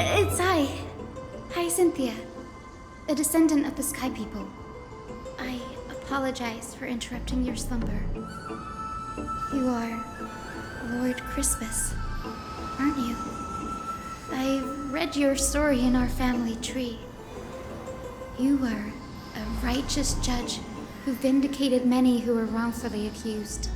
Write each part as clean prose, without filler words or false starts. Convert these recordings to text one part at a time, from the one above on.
It's I. Hi, Cynthia. A descendant of the Sky People. I apologize for interrupting your slumber. You are Lord Crispus, aren't you? I read your story in our family tree. You were a righteous judge who vindicated many who were wrongfully accused.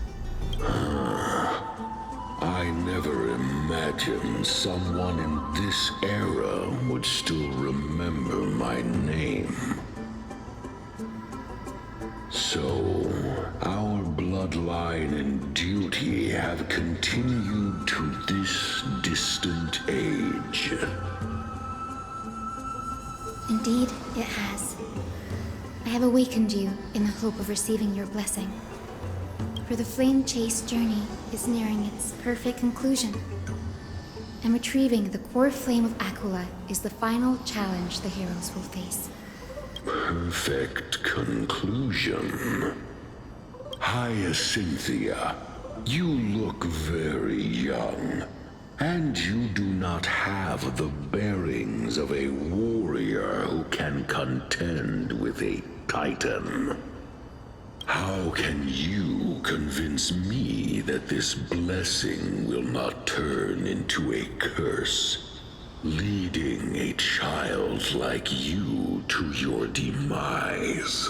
I never imagined someone in this era would still remember my name. So, our bloodline and duty have continued to this distant age. Indeed, it has. I have awakened you in the hope of receiving your blessing. For the flame chase journey is nearing its perfect conclusion. And retrieving the core flame of Aquila is the final challenge the heroes will face. Perfect conclusion. Hyacinthia, you look very young, and you do not have the bearings of a warrior who can contend with a titan. How can you convince me that this blessing will not turn into a curse, leading a child like you to your demise?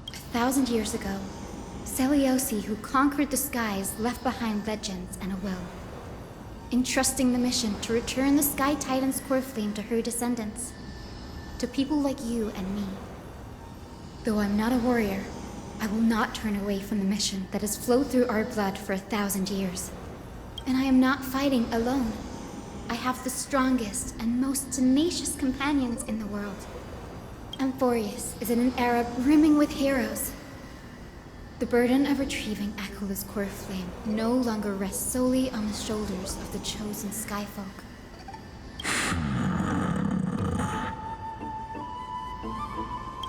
1,000 years ago, Seliosi, who conquered the skies, left behind legends and a will, entrusting the mission to return the Sky Titan's core flame to her descendants, to people like you and me. Though I'm not a warrior, I will not turn away from the mission that has flowed through our blood for 1,000 years. And I am not fighting alone. I have the strongest and most tenacious companions in the world. Amphorius is in an era brimming with heroes. The burden of retrieving Aquila's core flame no longer rests solely on the shoulders of the chosen Skyfolk.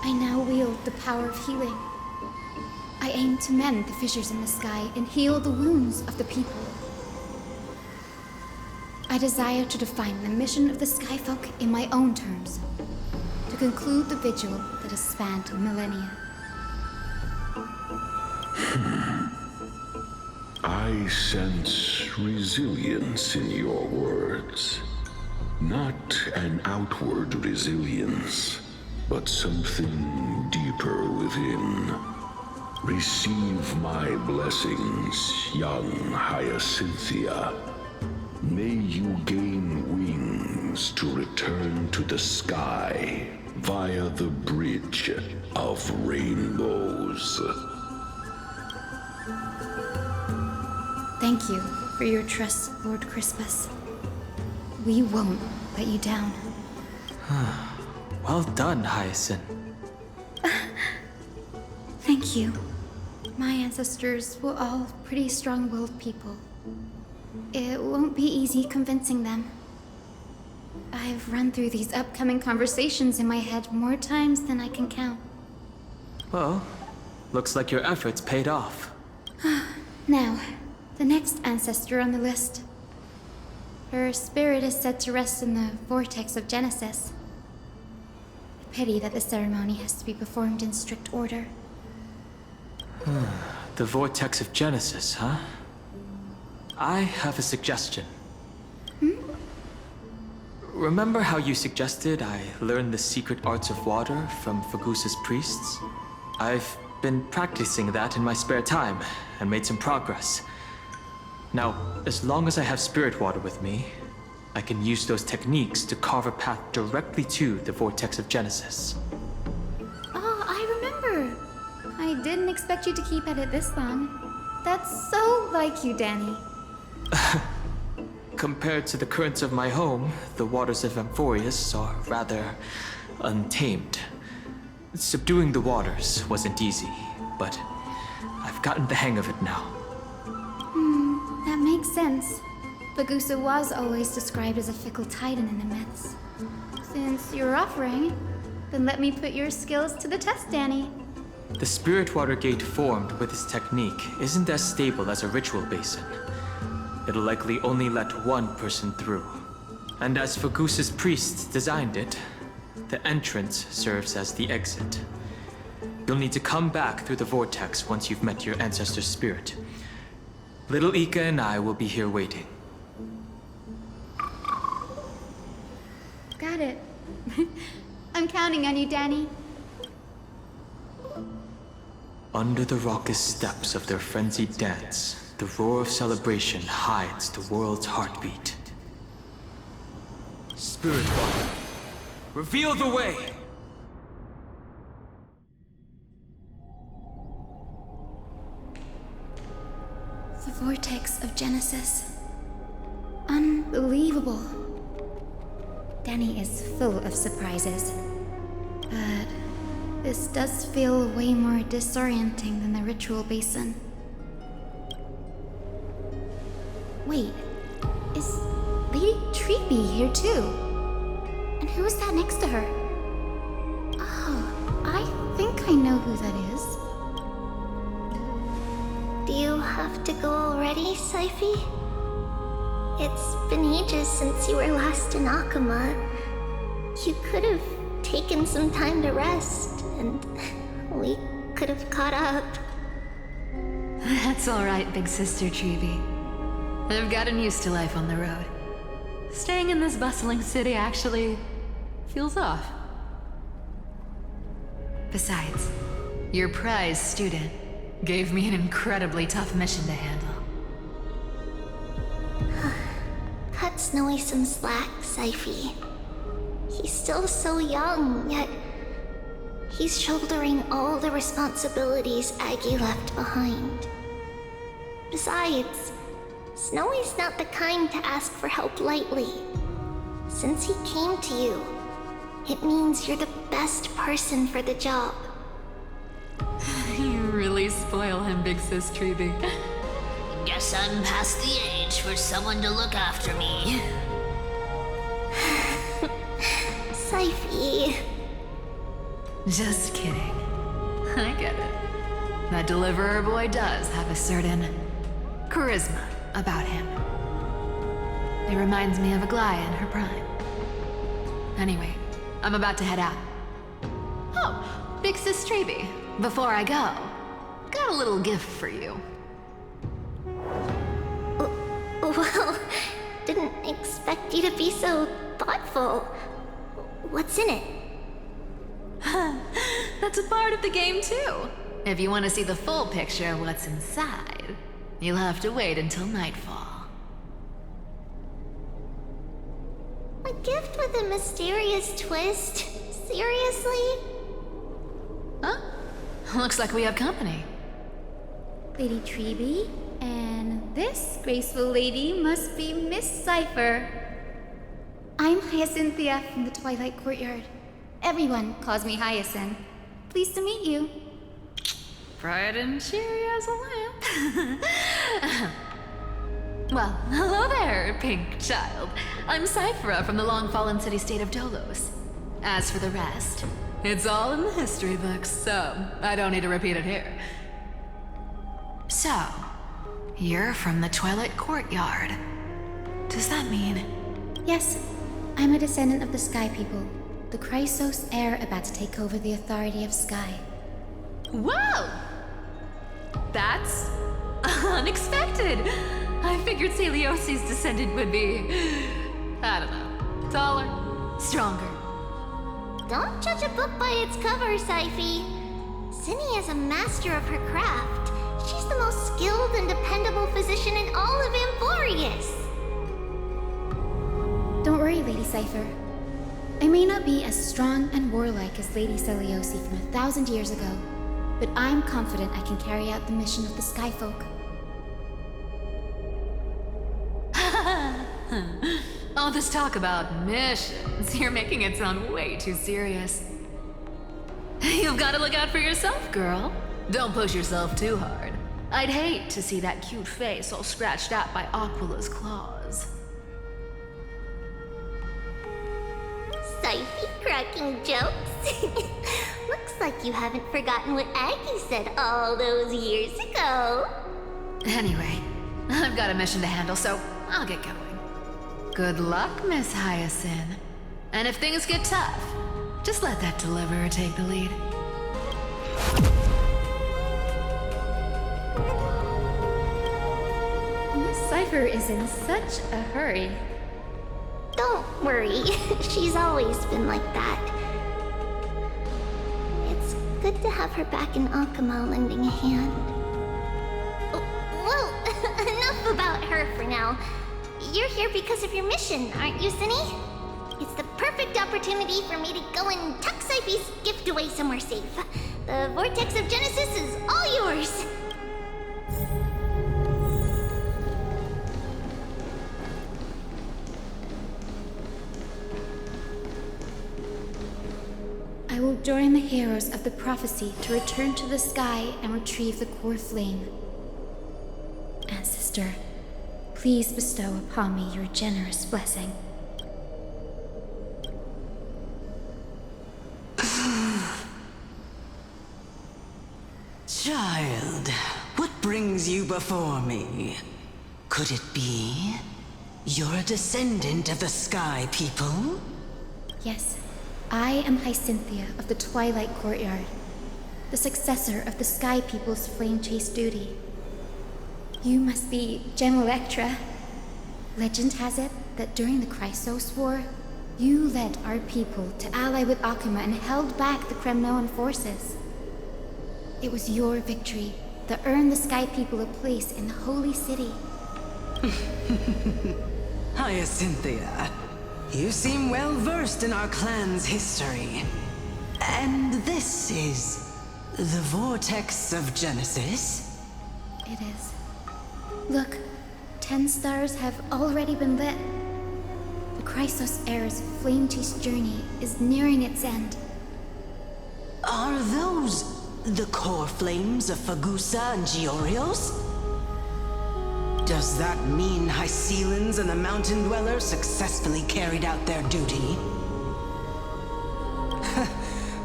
I now wield the power of healing. I aim to mend the fissures in the sky and heal the wounds of the people. I desire to define the mission of the Skyfolk in my own terms, to conclude the vigil that has spanned millennia. I sense resilience in your words. Not an outward resilience, but something deeper within. Receive my blessings, young Hyacinthia. May you gain wings to return to the sky via the bridge of rainbows. Thank you for your trust, Lord Crispus. We won't let you down. Well done, Hyacinth. Thank you. My ancestors were all pretty strong-willed people. It won't be easy convincing them. I've run through these upcoming conversations in my head more times than I can count. Well, looks like your efforts paid off. Now, the next ancestor on the list. Her spirit is said to rest in the vortex of Genesis. A pity that the ceremony has to be performed in strict order. The vortex of Genesis, huh? I have a suggestion. Remember how you suggested I learn the secret arts of water from Fagusa's priests? I've been practicing that in my spare time and made some progress. Now, as long as I have spirit water with me, I can use those techniques to carve a path directly to the vortex of Genesis. Oh, I remember. I didn't expect you to keep at it this long. That's so like you, Danny. Compared to the currents of my home, the waters of Amphorius are rather untamed. Subduing the waters wasn't easy, but I've gotten the hang of it now. That makes sense. Fagusa was always described as a fickle titan in the myths. Since you're offering, then let me put your skills to the test, Danny. The spirit water gate formed with this technique isn't as stable as a ritual basin. It'll likely only let one person through. And as Fagusa's priests designed it, the entrance serves as the exit. You'll need to come back through the vortex once you've met your ancestor's spirit. Little Ika and I will be here waiting. Got it. I'm counting on you, Danny. Under the raucous steps of their frenzied dance, the roar of celebration hides the world's heartbeat. Spirit Father, reveal the way! The vortex of Genesis. Unbelievable. Danny is full of surprises. But this does feel way more disorienting than the ritual basin. Wait, is Lady Treeby here too? And who is that next to her? Oh, I think I know who that is. Do you have to go already, Saifi? It's been ages since you were last in Akama. You could have taken some time to rest, and we could have caught up. That's all right, big sister Treeby. I've gotten used to life on the road. Staying in this bustling city actually feels off. Besides, your prize student gave me an incredibly tough mission to handle. Cut Snowy some slack, Saifi. He's still so young, yet he's shouldering all the responsibilities Aggie left behind. Besides, Snowy's not the kind to ask for help lightly. Since he came to you, it means you're the best person for the job. You really spoil him, big sis Treeby. Guess I'm past the age for someone to look after me. Saifi. Just kidding. I get it. That deliverer boy does have a certain charisma about him. It reminds me of Aglaya in her prime. Anyway, I'm about to head out. Oh, big sis Treeby, before I go, got a little gift for you. Well, didn't expect you to be so thoughtful. What's in it? That's a part of the game too. If you want to see the full picture of what's inside, you'll have to wait until nightfall. A gift with a mysterious twist? Seriously? Huh? Looks like we have company. Lady Treeby, and this graceful lady must be Miss Cypher. I'm Hyacinthia from the Twilight Courtyard. Everyone calls me Hyacinth. Pleased to meet you. Bright and cheery as a lamp. Well, hello there, pink child. I'm Cyphera from the long-fallen city-state of Dolos. As for the rest, it's all in the history books, so I don't need to repeat it here. So, you're from the Twilight Courtyard. Does that mean... Yes, I'm a descendant of the Sky People, the Chrysos heir about to take over the authority of Sky. Whoa! That's unexpected. I figured Celiosi's descendant would be, I don't know, taller, stronger. Don't judge a book by its cover, Saifi. Cinny is a master of her craft. She's the most skilled and dependable physician in all of Amphorius. Don't worry, Lady Cypher. I may not be as strong and warlike as Lady Celiosi from 1,000 years ago, but I'm confident I can carry out the mission of the Skyfolk. All this talk about missions, you're making it sound way too serious. You've got to look out for yourself, girl. Don't push yourself too hard. I'd hate to see that cute face all scratched out by Aquila's claws. Saifi cracking jokes. Looks like you haven't forgotten what Aggie said all those years ago. Anyway, I've got a mission to handle, so I'll get going. Good luck, Miss Hyacinth. And if things get tough, just let that deliverer take the lead. Miss Cypher is in such a hurry. Don't worry, she's always been like that. It's good to have her back in Akama lending a hand. Well, enough about her for now. You're here because of your mission, aren't you, Cinny? It's the perfect opportunity for me to go and tuck Cyphe's gift away somewhere safe. The Vortex of Genesis is all yours. I will join the heroes of the prophecy to return to the sky and retrieve the core flame. Ancestor, please bestow upon me your generous blessing. Child, what brings you before me? Could it be you're a descendant of the Sky People? Yes, I am Hyacinthia of the Twilight Courtyard, the successor of the Sky People's Flame Chase duty. You must be Gem Electra. Legend has it that during the Chrysos War, you led our people to ally with Akama and held back the Kremnoan forces. It was your victory that earned the Sky People a place in the Holy City. Hyacinthia, you seem well versed in our clan's history. And this is the Vortex of Genesis? It is. Look, 10 stars have already been lit. The Chrysos era's flame chase journey is nearing its end. Are those the core flames of Fagusa and Giorios? Does that mean Hycelans and the Mountain Dwellers successfully carried out their duty?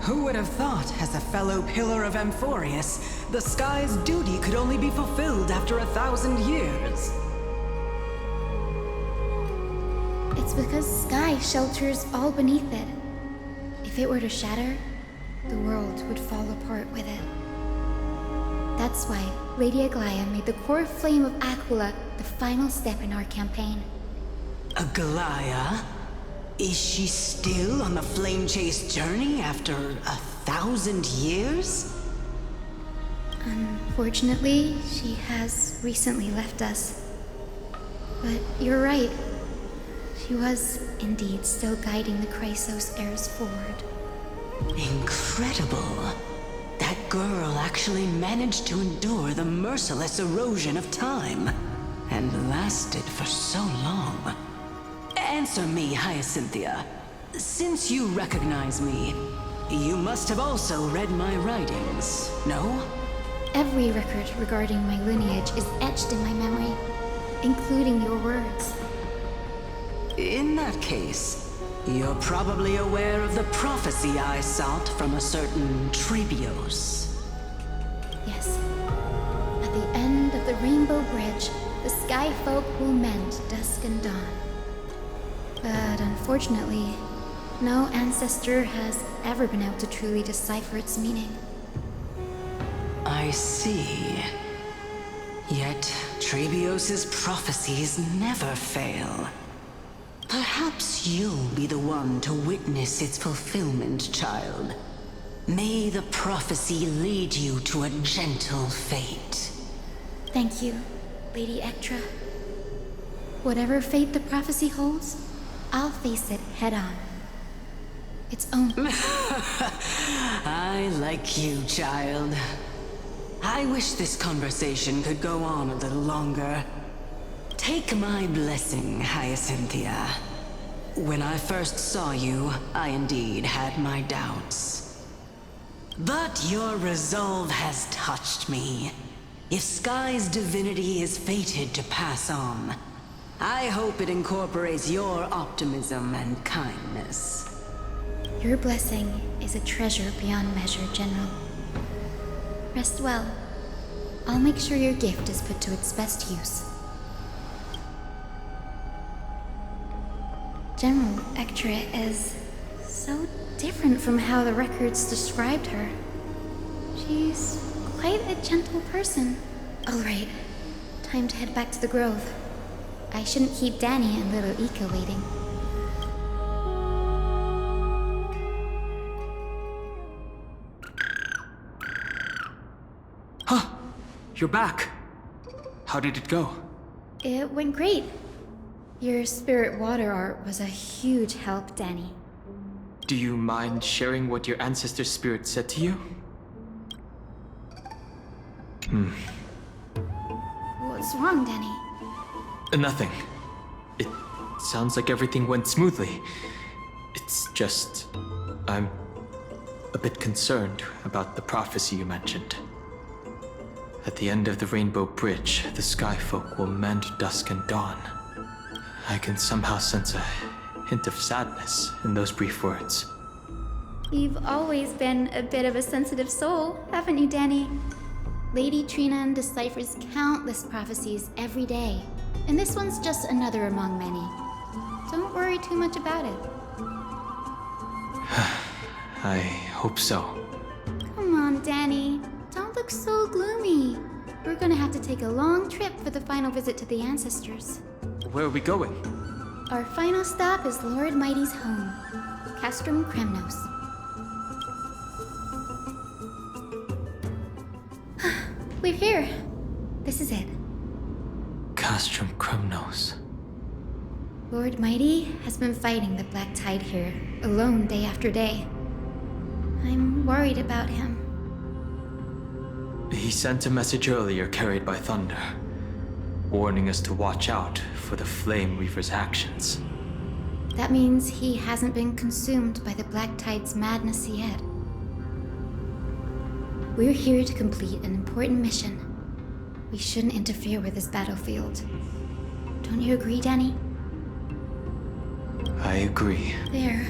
Who would have thought, as a fellow pillar of Amphorius, the sky's duty could only be fulfilled after 1,000 years? It's because sky shelters all beneath it. If it were to shatter, the world would fall apart with it. That's why Lady Aglaya made the core flame of Aquila the final step in our campaign. Aglaya? Is she still on the flame chase journey after 1,000 years? Unfortunately, she has recently left us. But you're right. She was indeed still guiding the Chrysos heirs forward. Incredible. That girl actually managed to endure the merciless erosion of time, and lasted for so long. Answer me, Hyacinthia. Since you recognize me, you must have also read my writings, no? Every record regarding my lineage is etched in my memory, including your words. In that case, you're probably aware of the prophecy I sought from a certain Trebios. Yes. At the end of the Rainbow Bridge, the Sky Folk will mend dusk and dawn. But unfortunately, no ancestor has ever been able to truly decipher its meaning. I see. Yet, Trebios's prophecies never fail. Perhaps you'll be the one to witness its fulfillment, child. May the prophecy lead you to a gentle fate. Thank you, Lady Ectra. Whatever fate the prophecy holds, I'll face it head on. Its own. I like you, child. I wish this conversation could go on a little longer. Take my blessing, Hyacinthia. When I first saw you, I indeed had my doubts. But your resolve has touched me. If Sky's divinity is fated to pass on, I hope it incorporates your optimism and kindness. Your blessing is a treasure beyond measure, General. Rest well. I'll make sure your gift is put to its best use. General Ectra is so different from how the records described her. She's quite a gentle person. All right, time to head back to the grove. I shouldn't keep Danny and little Ika waiting. Huh! You're back! How did it go? It went great. Your spirit water art was a huge help, Danny. Do you mind sharing what your ancestor spirit said to you? What's wrong, Danny? Nothing. It sounds like everything went smoothly. It's just... I'm a bit concerned about the prophecy you mentioned. At the end of the Rainbow Bridge, the Sky Folk will mend dusk and dawn. I can somehow sense a hint of sadness in those brief words. You've always been a bit of a sensitive soul, haven't you, Danny? Lady Trinan deciphers countless prophecies every day, and this one's just another among many. Don't worry too much about it. I hope so. Come on, Danny. Don't look so gloomy. We're gonna have to take a long trip for the final visit to the ancestors. Where are we going? Our final stop is Lord Mighty's home, Castrum Kremnos. We're here. This is it. Castrum Kremnos. Lord Mighty has been fighting the Black Tide here, alone day after day. I'm worried about him. He sent a message earlier carried by thunder, warning us to watch out for the Flame Reaver's actions. That means he hasn't been consumed by the Black Tide's madness yet. We're here to complete an important mission. We shouldn't interfere with this battlefield. Don't you agree, Danny? I agree. There.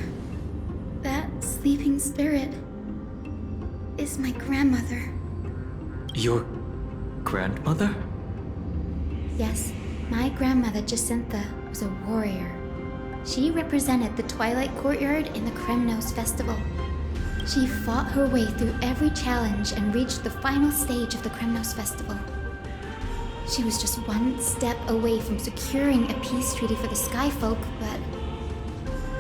That sleeping spirit is my grandmother. Your grandmother? Yes, my grandmother Jacinta was a warrior. She represented the Twilight Courtyard in the Kremnos Festival. She fought her way through every challenge and reached the final stage of the Kremnos Festival. She was just one step away from securing a peace treaty for the Skyfolk, but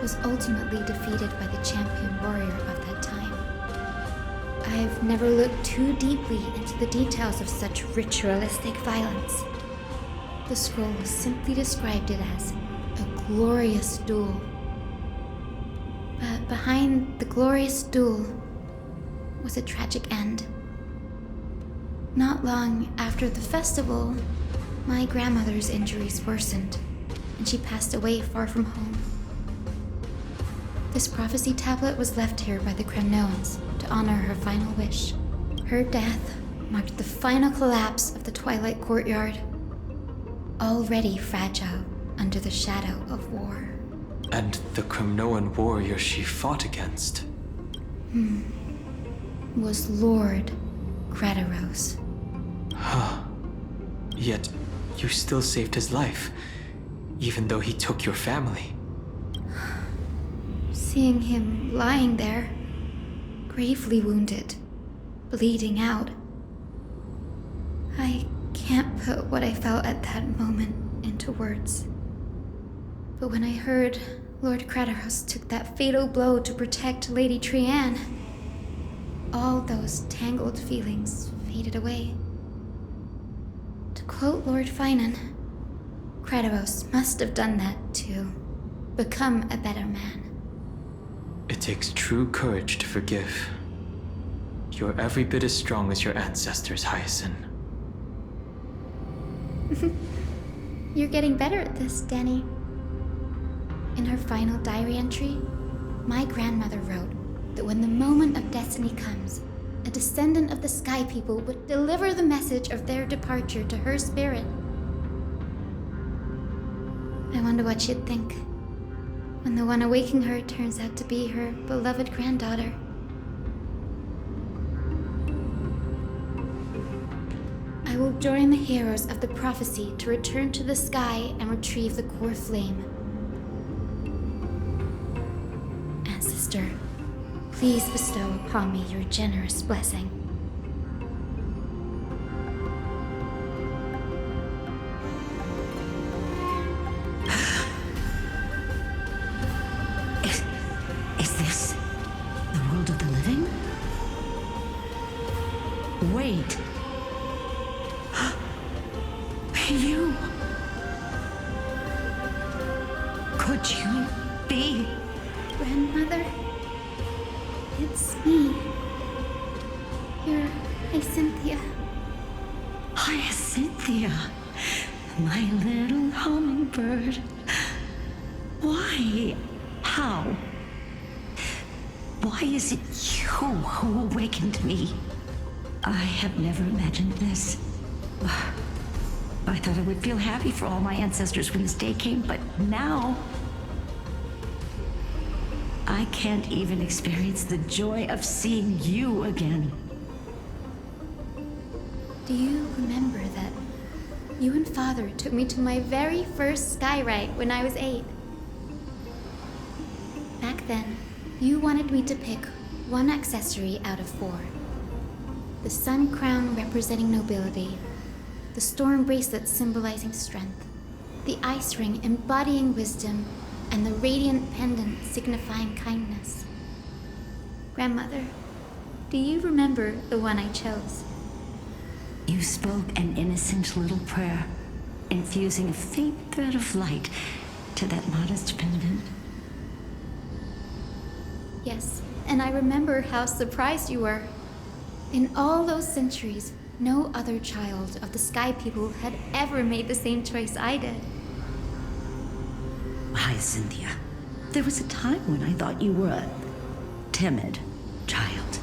was ultimately defeated by the champion warrior of that time. I've never looked too deeply into the details of such ritualistic violence. The scroll simply described it as a glorious duel. But behind the glorious duel was a tragic end. Not long after the festival, my grandmother's injuries worsened, and she passed away far from home. This prophecy tablet was left here by the Kremnoans to honor her final wish. Her death marked the final collapse of the Twilight Courtyard, already fragile under the shadow of war. And the Kremnoan warrior she fought against? Was Lord Gradaros. Yet, you still saved his life, even though he took your family. Seeing him lying there, gravely wounded, bleeding out, I can't put what I felt at that moment into words. But when I heard Lord Gradaros took that fatal blow to protect Lady Trian, all those tangled feelings faded away. To quote Lord Finan, Gradaros must have done that to become a better man. It takes true courage to forgive. You're every bit as strong as your ancestors, Hyacinth. You're getting better at this, Danny. In her final diary entry, my grandmother wrote that when the moment of destiny comes, a descendant of the Sky People would deliver the message of their departure to her spirit. I wonder what she'd think when the one awaking her turns out to be her beloved granddaughter. I will join the heroes of the prophecy to return to the sky and retrieve the core flame. Master, please bestow upon me your generous blessing. Is this the world of the living? Wait. You. Could you be? Grandmother, it's me. You're Cynthia. Hyacinthia, my little hummingbird. Why? How? Why is it you who awakened me? I have never imagined this. I thought I would feel happy for all my ancestors when this day came, but now I can't even experience the joy of seeing you again. Do you remember that you and Father took me to my very first sky ride when I was 8? Back then, you wanted me to pick one accessory out of 4. The sun crown representing nobility, the storm bracelet symbolizing strength, the ice ring embodying wisdom, and the radiant pendant signifying kindness. Grandmother, do you remember the one I chose? You spoke an innocent little prayer, infusing a faint thread of light to that modest pendant. Yes, and I remember how surprised you were. In all those centuries, no other child of the Sky People had ever made the same choice I did. Hyacinthia, there was a time when I thought you were a timid child.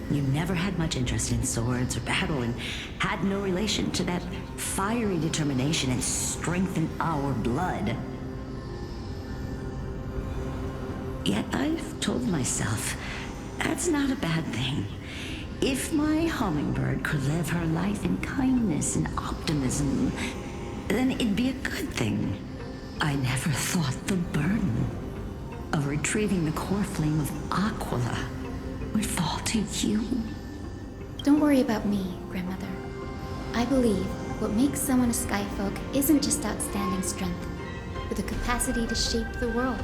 You never had much interest in swords or battle and had no relation to that fiery determination and strength in our blood. Yet I've told myself, that's not a bad thing. If my hummingbird could live her life in kindness and optimism, then it'd be a good thing. I never thought the burden of retrieving the core flame of Aquila would fall to you. Don't worry about me, Grandmother. I believe what makes someone a Skyfolk isn't just outstanding strength, but the capacity to shape the world.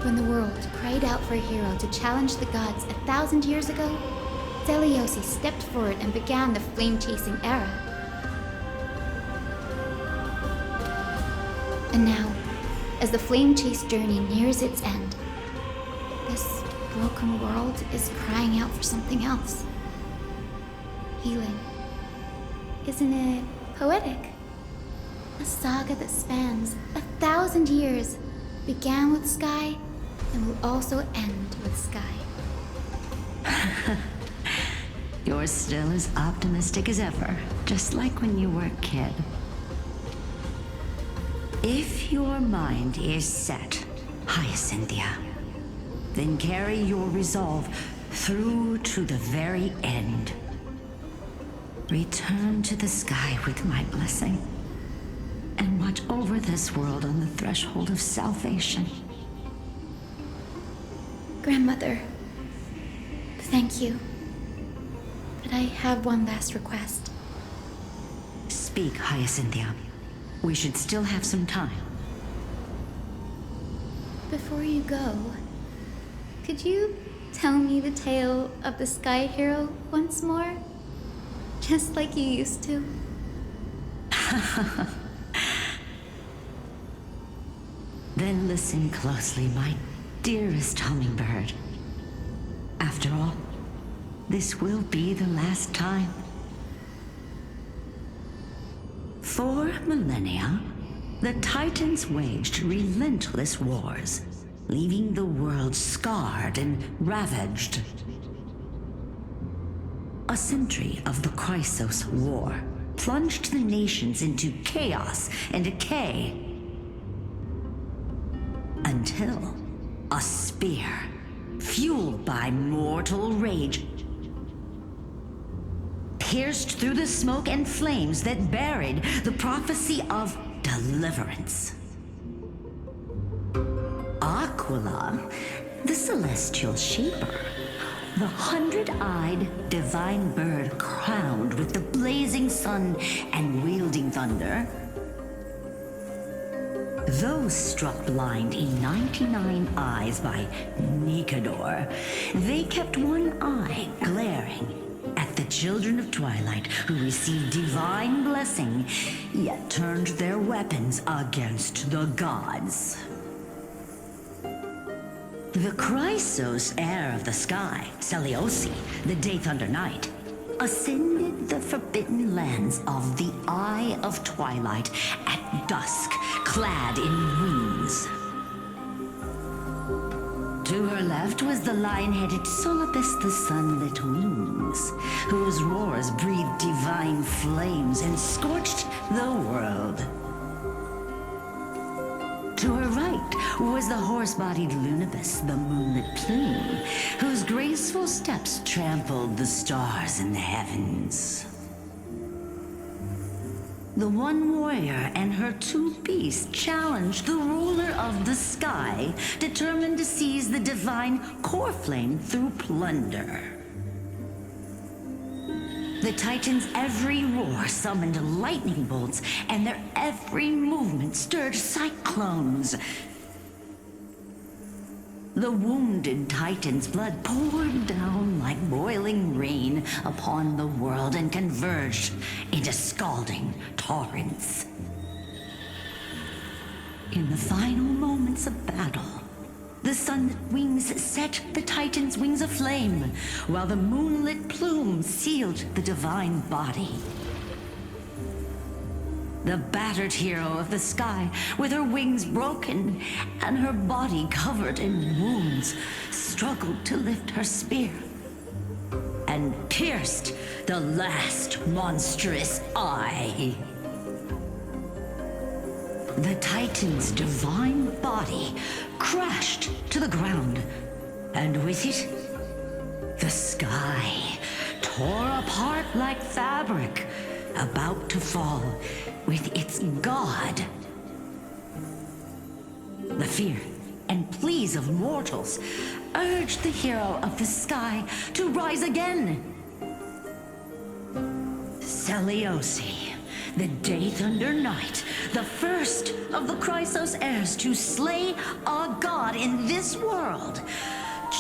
When the world cried out for a hero to challenge the gods 1,000 years ago, Deliosi stepped forward and began the flame-chasing era. And now, as the flame chase journey nears its end, this broken world is crying out for something else. Healing. Isn't it poetic? A saga that spans 1,000 years, began with Sky, and will also end with Sky. You're still as optimistic as ever, just like when you were a kid. If your mind is set, Hyacinthia, then carry your resolve through to the very end. Return to the sky with my blessing, and watch over this world on the threshold of salvation. Grandmother, thank you. But I have one last request. Speak, Hyacinthia. We should still have some time. Before you go, could you tell me the tale of the Sky Hero once more? Just like you used to. Then listen closely, my dearest hummingbird. After all, this will be the last time. For millennia, the Titans waged relentless wars, leaving the world scarred and ravaged. A century of the Chrysos War plunged the nations into chaos and decay, until a spear, fueled by mortal rage, pierced through the smoke and flames that buried the prophecy of deliverance. Aquila, the celestial shaper. The 100-eyed divine bird crowned with the blazing sun and wielding thunder. Those struck blind in 99 eyes by Nikador, they kept one eye glaring at the children of Twilight who received divine blessing, yet turned their weapons against the gods. The Chrysos heir of the sky, Seliosi, the Day Thunder Knight, ascended the forbidden lands of the Eye of Twilight at dusk, clad in wings. To her left was the lion-headed Solipus the Sunlit Wings, whose roars breathed divine flames and scorched the world. To her right was the horse-bodied Lunibus, the Moonlit Plume, whose graceful steps trampled the stars in the heavens. The one warrior and her two beasts challenged the ruler of the sky, determined to seize the divine core flame through plunder. The Titans' every roar summoned lightning bolts, and their every movement stirred cyclones. The wounded Titan's blood poured down like boiling rain upon the world and converged into scalding torrents. In the final moments of battle, the sunlit wings set the Titan's wings aflame, while the moonlit plume sealed the divine body. The battered hero of the sky, with her wings broken and her body covered in wounds, struggled to lift her spear and pierced the last monstrous eye. The Titan's divine body crashed to the ground, and with it, the sky tore apart like fabric, about to fall with its god. The fear and pleas of mortals urged the hero of the sky to rise again. Seliosi, the Day Thunder Knight, the first of the Chrysos heirs to slay a god in this world,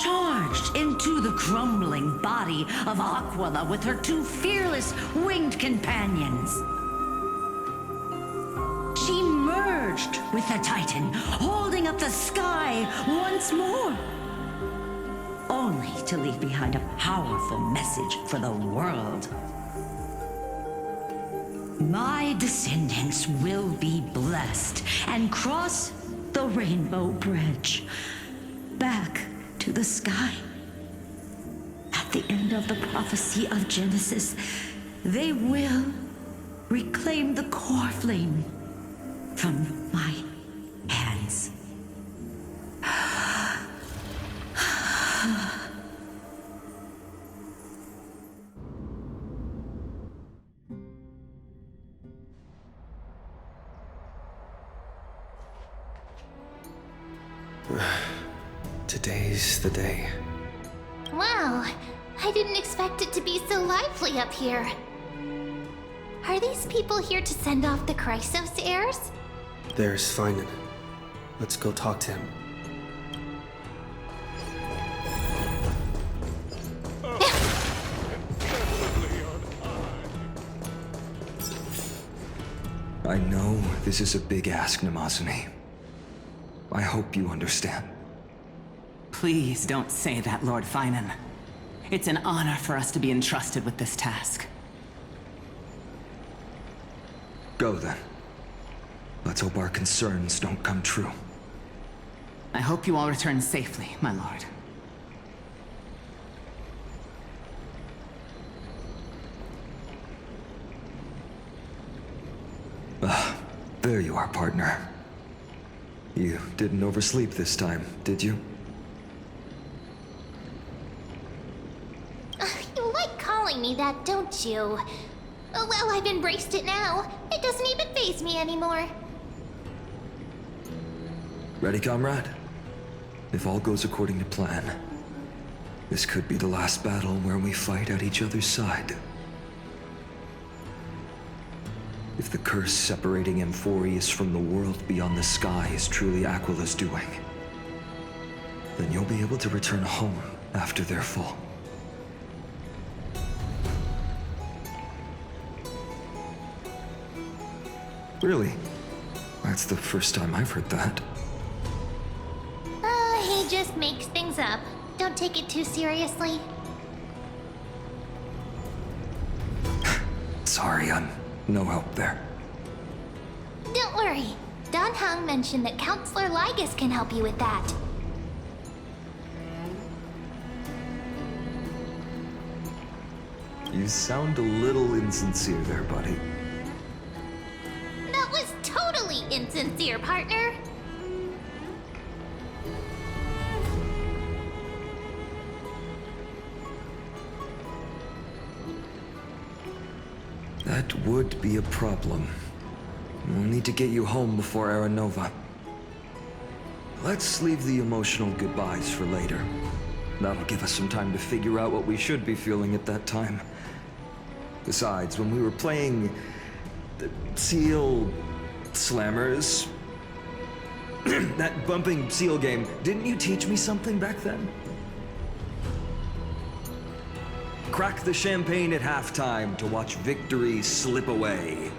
charged into the crumbling body of Aquila with her two fearless winged companions. She merged with the Titan, holding up the sky once more, only to leave behind a powerful message for the world. My descendants will be blessed and cross the Rainbow Bridge back to the sky. At the end of the prophecy of Genesis, they will reclaim the core flame from my hands. Today's the day. Wow, I didn't expect it to be so lively up here. Are these people here to send off the Chrysos heirs? There's Finan. Let's go talk to him. I know this is a big ask, Namazune. I hope you understand. Please don't say that, Lord Finan. It's an honor for us to be entrusted with this task. Go then. Let's hope our concerns don't come true. I hope you all return safely, my lord. There you are, partner. You didn't oversleep this time, did you? You like calling me that, don't you? Well, I've embraced it now. It doesn't even faze me anymore. Ready, comrade? If all goes according to plan, this could be the last battle where we fight at each other's side. If the curse separating Amphorius from the world beyond the sky is truly Aquila's doing, then you'll be able to return home after their fall. Really? That's the first time I've heard that. He just makes things up. Don't take it too seriously. Sorry, I'm no help there. Don't worry. Dan Heng mentioned that Counselor Lygus can help you with that. You sound a little insincere there, buddy. That was totally insincere, partner. That would be a problem. We'll need to get you home before Aranova. Let's leave the emotional goodbyes for later. That'll give us some time to figure out what we should be feeling at that time. Besides, when we were playing the Seal Slammers, that bumping seal game, didn't you teach me something back then? Crack the champagne at halftime to watch victory slip away.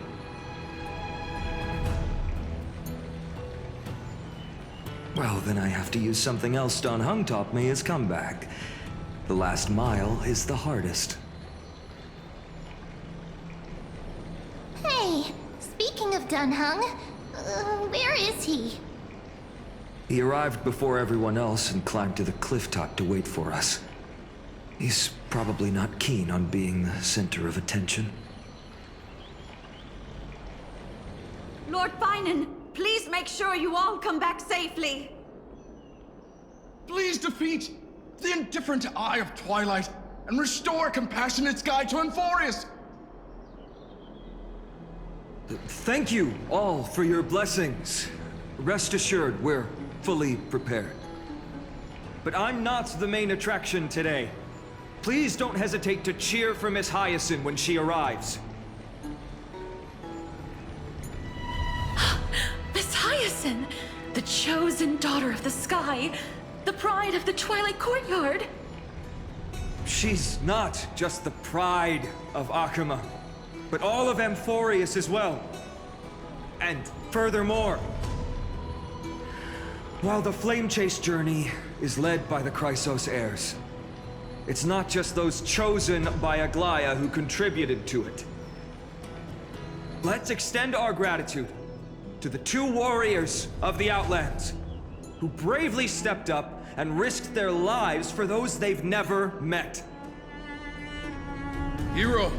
Well, then I have to use something else Dan Heng taught me as comeback. The last mile is the hardest. Hey, speaking of Dan Heng, where is he? He arrived before everyone else and climbed to the cliff top to wait for us. He's probably not keen on being the center of attention. Lord Finan, please make sure you all come back safely. Please defeat the indifferent Eye of Twilight and restore a compassionate sky to Amphorius. Thank you all for your blessings. Rest assured, we're fully prepared. But I'm not the main attraction today. Please don't hesitate to cheer for Miss Hyacinth when she arrives. Miss Hyacinth, the chosen daughter of the sky, the pride of the Twilight Courtyard. She's not just the pride of Akuma, but all of Amphorius as well. And furthermore, while the Flame Chase journey is led by the Chrysos heirs, it's not just those chosen by Aglaya who contributed to it. Let's extend our gratitude to the 2 warriors of the Outlands who bravely stepped up and risked their lives for those they've never met. Hero,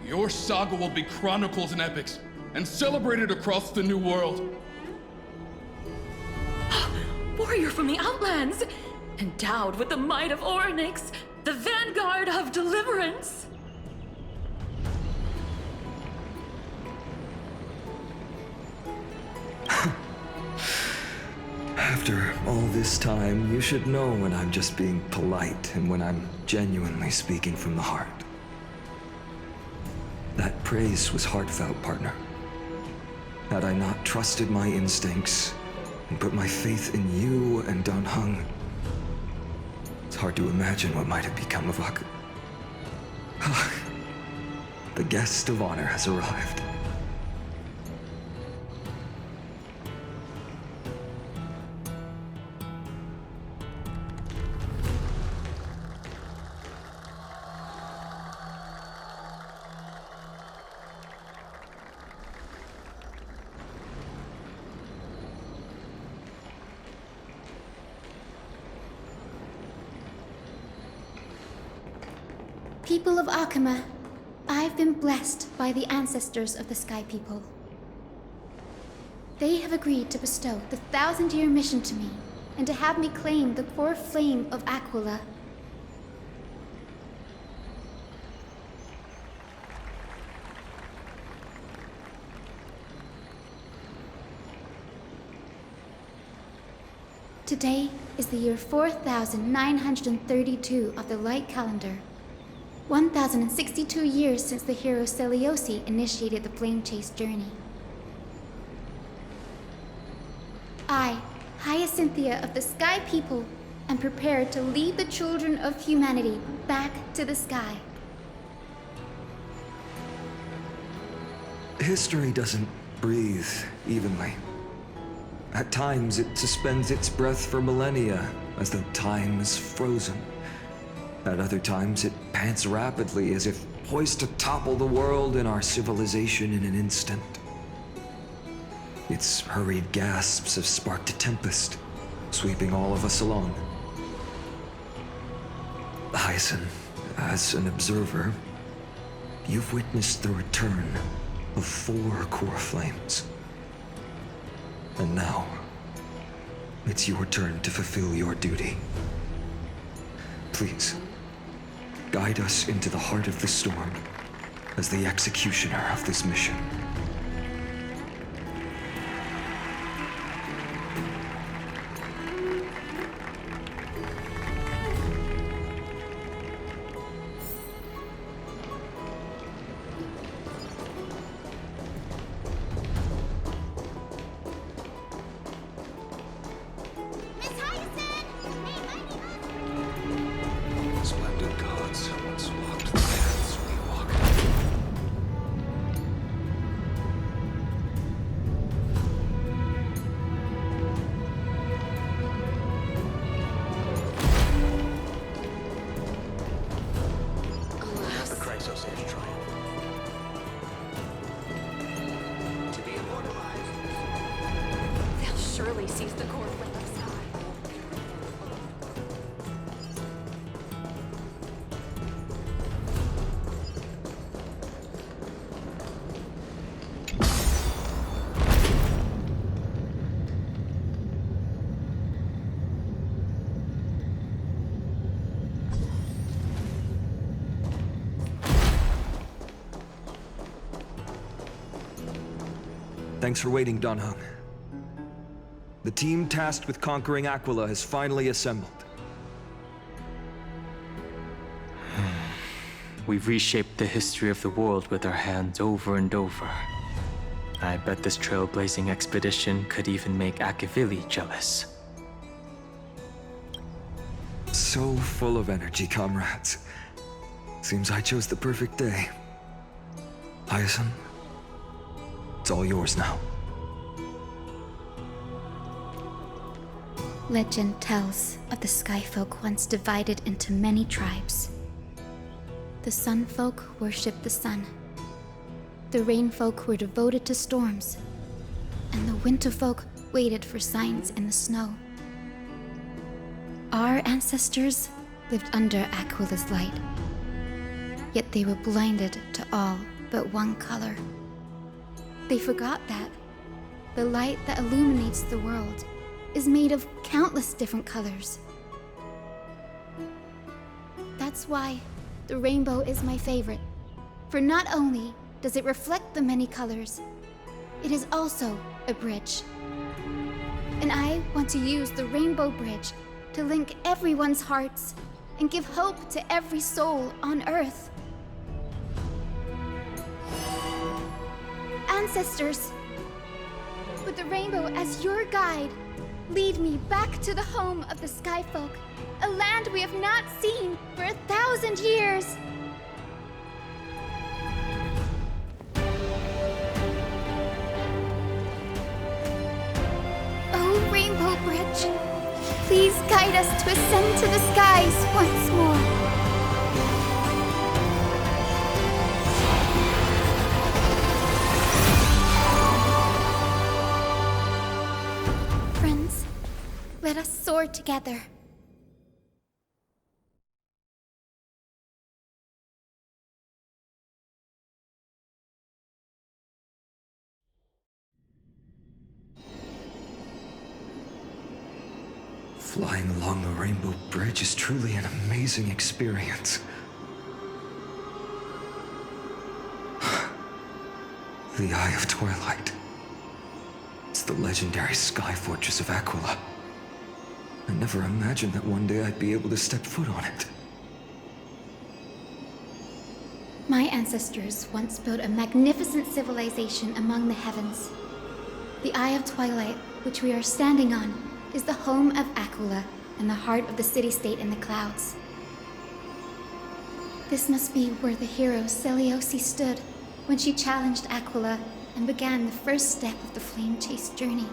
your saga will be chronicled in epics and celebrated across the New World. Warrior from the Outlands, endowed with the might of Orynyx, the vanguard of deliverance. After all this time, you should know when I'm just being polite and when I'm genuinely speaking from the heart. That praise was heartfelt, partner. Had I not trusted my instincts and put my faith in you and Dan Heng, it's hard to imagine what might have become of Aku. The guest of honor has arrived. People of Akuma, I've been blessed by the ancestors of the Sky People. They have agreed to bestow the 1,000-year mission to me, and to have me claim the core flame of Aquila. Today is the year 4932 of the Light Calendar. 1062 years since the hero Seliosi initiated the Flame Chase journey. I, Hyacinthia of the Sky People, am prepared to lead the children of humanity back to the sky. History doesn't breathe evenly. At times, it suspends its breath for millennia, as though time is frozen. At other times, it pants rapidly, as if poised to topple the world and our civilization in an instant. Its hurried gasps have sparked a tempest, sweeping all of us along. Hyacinth, as an observer, you've witnessed the return of 4 core flames. And now, it's your turn to fulfill your duty. Please, guide us into the heart of the storm as the executioner of this mission. Splendid gods once walked the paths we walk. Alas. The Chrysosaur's triumph. To be immortalized. They'll surely seize the core flame of sky. Thanks for waiting, Donhung. The team tasked with conquering Aquila has finally assembled. We've reshaped the history of the world with our hands over and over. I bet this trailblazing expedition could even make Akavili jealous. So full of energy, comrades. Seems I chose the perfect day. Hyacinth, it's all yours now. Legend tells of the Sky Folk once divided into many tribes. The Sun Folk worshipped the sun. The Rain Folk were devoted to storms. And the Winter Folk waited for signs in the snow. Our ancestors lived under Aquila's light. Yet they were blinded to all but one color. They forgot that the light that illuminates the world is made of countless different colors. That's why the rainbow is my favorite, for not only does it reflect the many colors, it is also a bridge. And I want to use the Rainbow Bridge to link everyone's hearts and give hope to every soul on Earth. Ancestors, with the rainbow as your guide, lead me back to the home of the Sky Folk, a land we have not seen for 1,000 years. Oh, Rainbow Bridge, please guide us to ascend to the skies once more. Friends, let us soar together. Flying along the Rainbow Bridge is truly an amazing experience. The Eye of Twilight. It's the legendary sky fortress of Aquila. I never imagined that one day I'd be able to step foot on it. My ancestors once built a magnificent civilization among the heavens. The Eye of Twilight, which we are standing on, is the home of Aquila and the heart of the city-state in the clouds. This must be where the hero Selioci stood when she challenged Aquila and began the first step of the flame chase journey.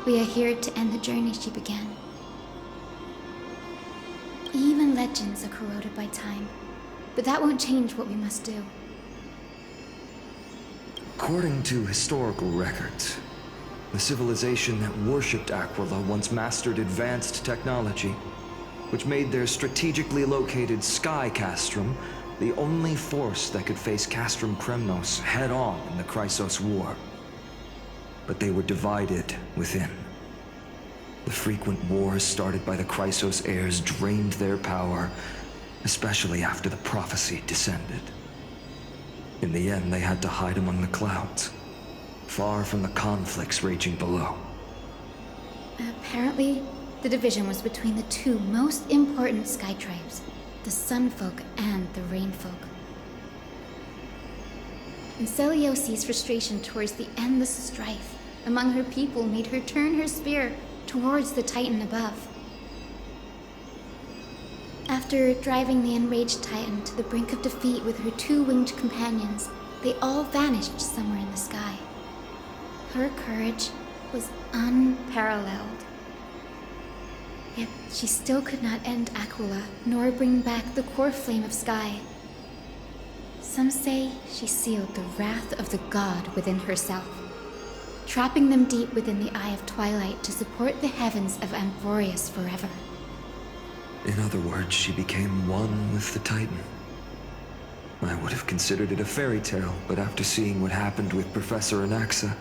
We are here to end the journey she began. Even legends are corroded by time, but that won't change what we must do. According to historical records, the civilization that worshipped Aquila once mastered advanced technology, which made their strategically located Sky Castrum the only force that could face Castrum Kremnos head-on in the Chrysos War. But they were divided within. The frequent wars started by the Chrysos heirs drained their power, especially after the prophecy descended. In the end, they had to hide among the clouds, far from the conflicts raging below. Apparently, the division was between the two most important sky tribes, the Sun Folk and the Rain Folk. And Seliosi's frustration towards the endless strife among her people made her turn her spear towards the Titan above. After driving the enraged Titan to the brink of defeat with her two winged companions, they all vanished somewhere in the sky. Her courage was unparalleled. Yet she still could not end Aquila, nor bring back the core flame of sky. Some say she sealed the wrath of the god within herself, trapping them deep within the Eye of Twilight to support the heavens of Amphorius forever. In other words, she became one with the Titan. I would have considered it a fairy tale, but after seeing what happened with Professor Anaxa,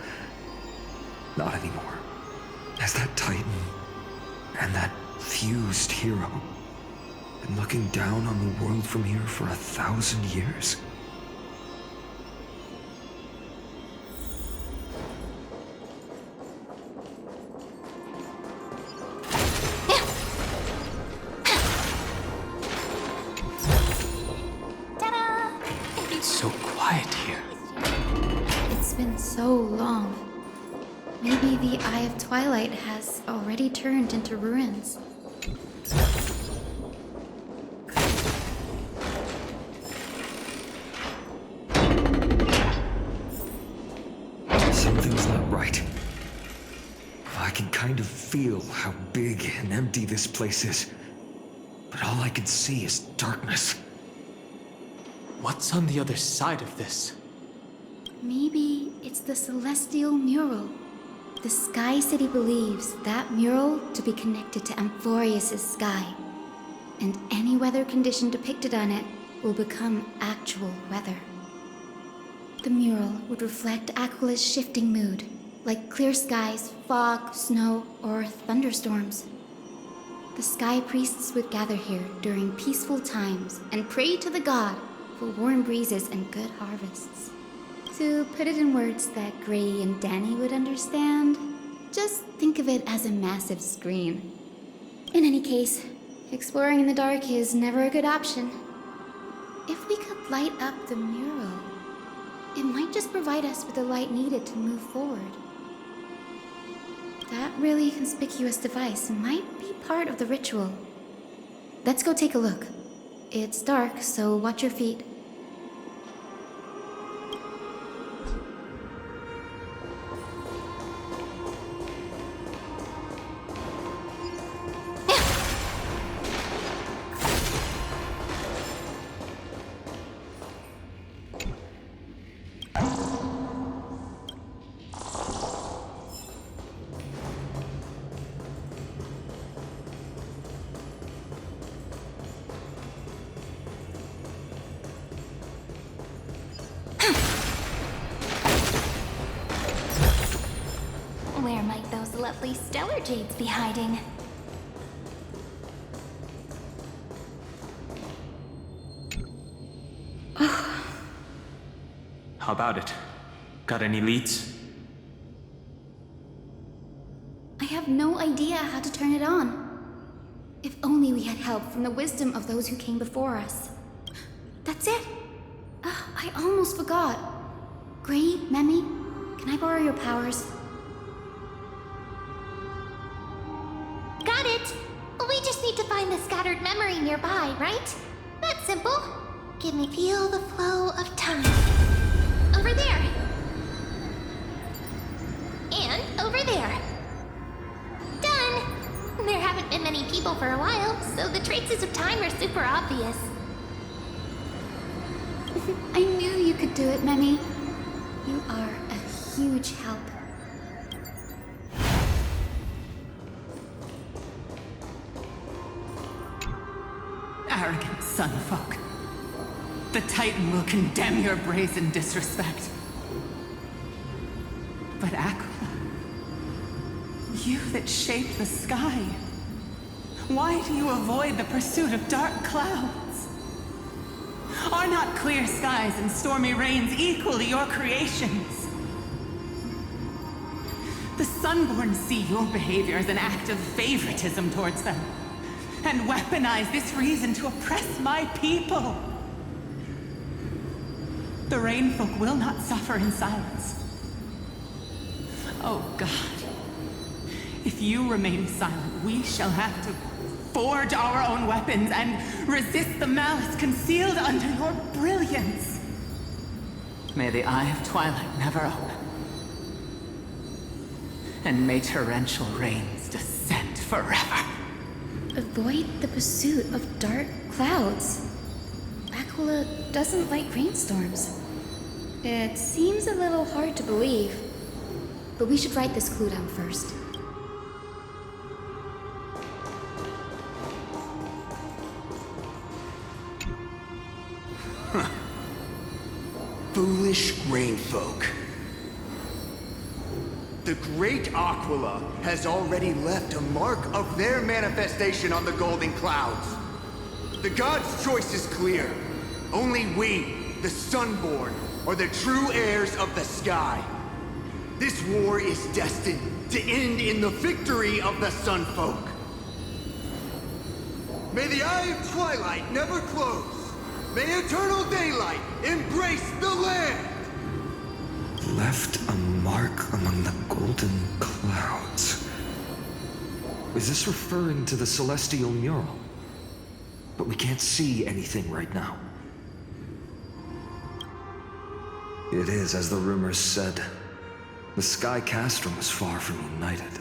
not anymore. As that Titan and that fused hero been looking down on the world from here for 1,000 years. It's so quiet here. It's been so long. Maybe the Eye of Twilight has already turned into ruins. Something's not right. I can kind of feel how big and empty this place is, but all I can see is darkness. What's on the other side of this? Maybe it's the celestial mural. The Sky City believes that mural to be connected to Amphorius' sky, and any weather condition depicted on it will become actual weather. The mural would reflect Aquila's shifting mood, like clear skies, fog, snow, or thunderstorms. The sky priests would gather here during peaceful times and pray to the god for warm breezes and good harvests. To put it in words that Gray and Danny would understand, just think of it as a massive screen. In any case, exploring in the dark is never a good option. If we could light up the mural, it might just provide us with the light needed to move forward. That really conspicuous device might be part of the ritual. Let's go take a look. It's dark, so watch your feet. Where might those lovely stellar jades be hiding? How about it? Got any leads? I have no idea how to turn it on. If only we had help from the wisdom of those who came before us. That's it! I almost forgot. Gray, Memi, can I borrow your powers? Got it! We just need to find the scattered memory nearby, right? That's simple. Give me feel the flow of time. Over there. And over there. Done! There haven't been many people for a while, so the traces of time are super obvious. I knew you could do it, Memi. You are a huge help. Arrogant sunfolk. The Titan will condemn your brazen disrespect. But Aquila, you that shaped the sky, why do you avoid the pursuit of dark clouds? Are not clear skies and stormy rains equally your creations? The Sunborn see your behavior as an act of favoritism towards them, and weaponize this reason to oppress my people. The Rainfolk will not suffer in silence. Oh God, if you remain silent, we shall have to forge our own weapons and resist the malice concealed under your brilliance. May the Eye of Twilight never open. And may torrential rains descend forever. Avoid the pursuit of dark clouds. Aquila doesn't like rainstorms. It seems a little hard to believe. But we should write this clue down first. Foolish rainfolk. The great Aquila has already left a mark of their manifestation on the golden clouds. The gods' choice is clear. Only we, the Sunborn, are the true heirs of the sky. This war is destined to end in the victory of the Sunfolk. May the Eye of Twilight never close. May eternal daylight embrace the land! Left a mark among the golden clouds. Is this referring to the celestial mural? But we can't see anything right now. It is as the rumors said. The Sky Castrum was far from united.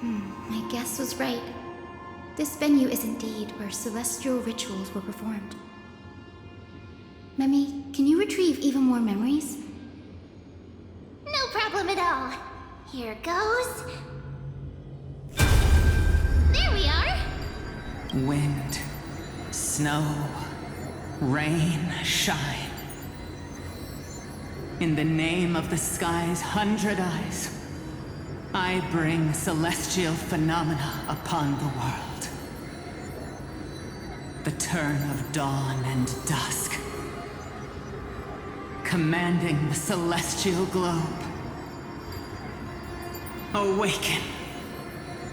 My guess was right. This venue is indeed where celestial rituals were performed. Memi, can you retrieve even more memories? No problem at all. Here goes. There we are! Wind, snow, rain, shine. In the name of the sky's 100 eyes, I bring celestial phenomena upon the world. The turn of dawn and dusk, commanding the celestial globe. Awaken,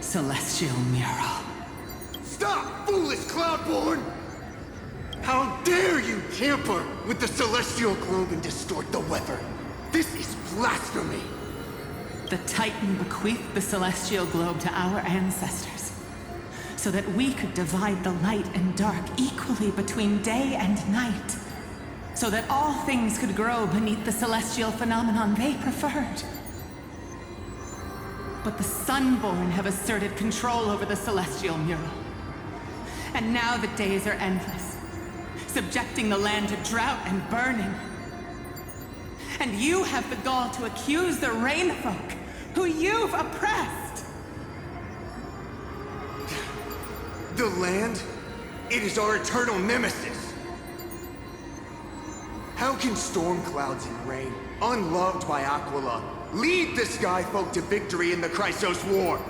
celestial mural. Stop, foolish Cloudborn! How dare you tamper with the celestial globe and distort the weather? This is blasphemy! The Titan bequeathed the celestial globe to our ancestors, so that we could divide the light and dark equally between day and night, so that all things could grow beneath the celestial phenomenon they preferred. But the Sunborn have asserted control over the celestial mural. And now the days are endless, subjecting the land to drought and burning. And you have the gall to accuse the Rainfolk, who you've oppressed. The land? It is our eternal nemesis. How can storm clouds and rain, unloved by Aquila, lead the Skyfolk to victory in the Chrysos War?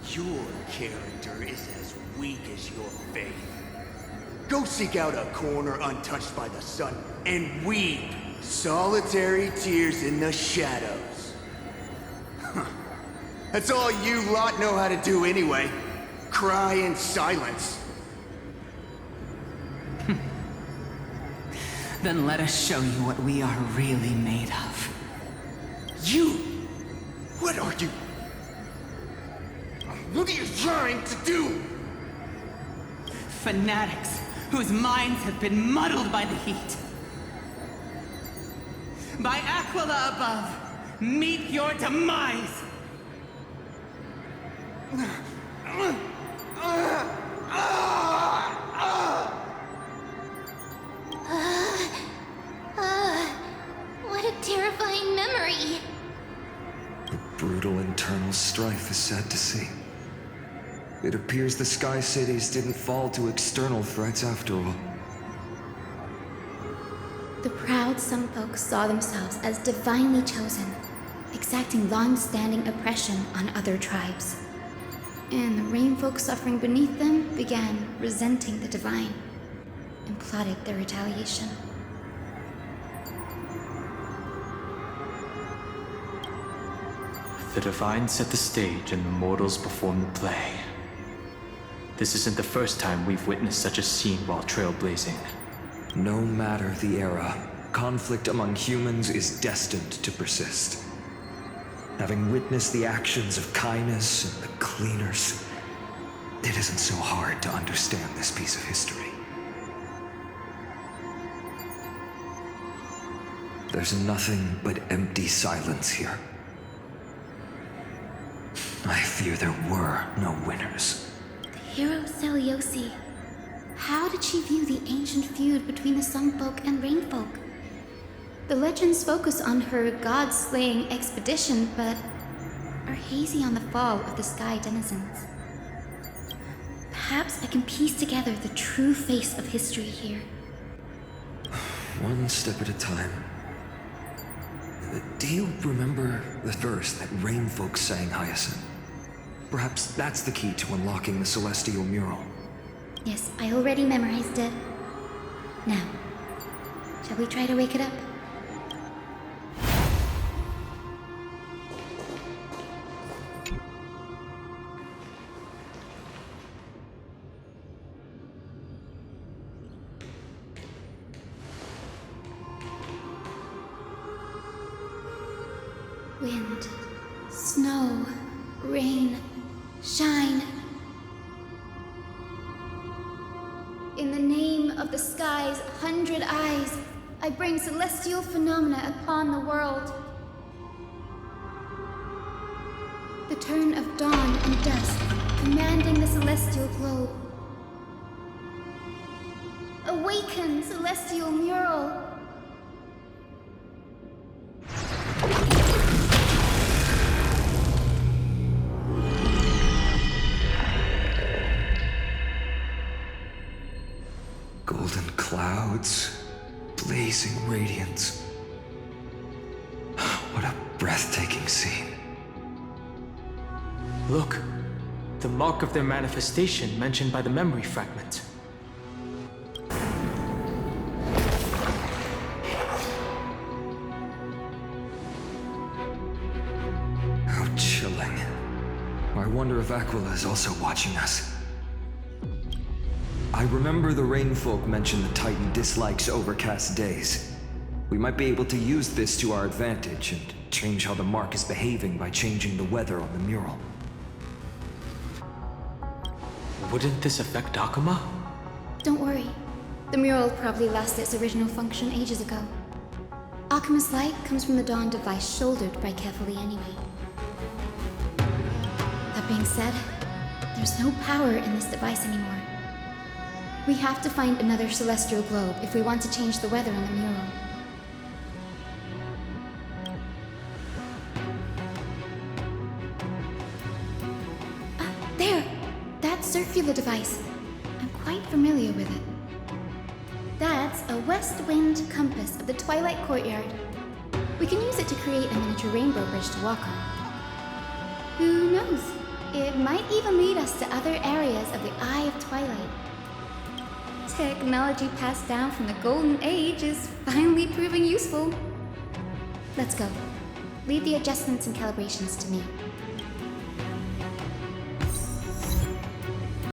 Your character is as weak as your faith. Go seek out a corner untouched by the sun and weep solitary tears in the shadows. That's all you lot know how to do anyway. Cry in silence. Then let us show you what we are really made of. You? What are you? What are you trying to do? Fanatics whose minds have been muddled by the heat. By Aquila above, meet your demise! What a terrifying memory. The brutal internal strife is sad to see. It appears the Sky Cities didn't fall to external threats after all. The proud Sun Folk saw themselves as divinely chosen, exacting long-standing oppression on other tribes. And the Rain Folk suffering beneath them began resenting the divine and plotted their retaliation. The divine set the stage and the mortals performed the play. This isn't the first time we've witnessed such a scene while trailblazing. No matter the era, conflict among humans is destined to persist. Having witnessed the actions of Kindness and the Cleaners, it isn't so hard to understand this piece of history. There's nothing but empty silence here. I fear there were no winners. The hero Seliosi. How did she view the ancient feud between the Sun Folk and Rain Folk? The legends focus on her god-slaying expedition, but are hazy on the fall of the Sky Denizens. Perhaps I can piece together the true face of history here. One step at a time. Do you remember the verse that Rain Folk sang, Hyacinth? Perhaps that's the key to unlocking the Celestial Mural. Yes, I already memorized it. Now, shall we try to wake it up? Wind, snow, rain, shine. In the name of the sky's 100 eyes, I bring celestial phenomena upon the world. The turn of dawn and dusk, commanding the celestial globe. Awaken, celestial mural! Golden clouds, blazing radiance. What a breathtaking scene. Look, the mark of their manifestation mentioned by the memory fragment. How chilling. I wonder if Aquila is also watching us. I remember the Rain Folk mentioned the Titan dislikes overcast days. We might be able to use this to our advantage and change how the mark is behaving by changing the weather on the mural. Wouldn't this affect Akuma? Don't worry. The mural probably lost its original function ages ago. Akuma's light comes from the Dawn device shouldered by Kefali anyway. That being said, there's no power in this device anymore. We have to find another celestial globe if we want to change the weather on the mural. There! That circular device. I'm quite familiar with it. That's a west wind compass of the Twilight Courtyard. We can use it to create a miniature rainbow bridge to walk on. Who knows? It might even lead us to other areas of the Eye of Twilight. Technology passed down from the Golden Age is finally proving useful. Let's go. Leave the adjustments and calibrations to me.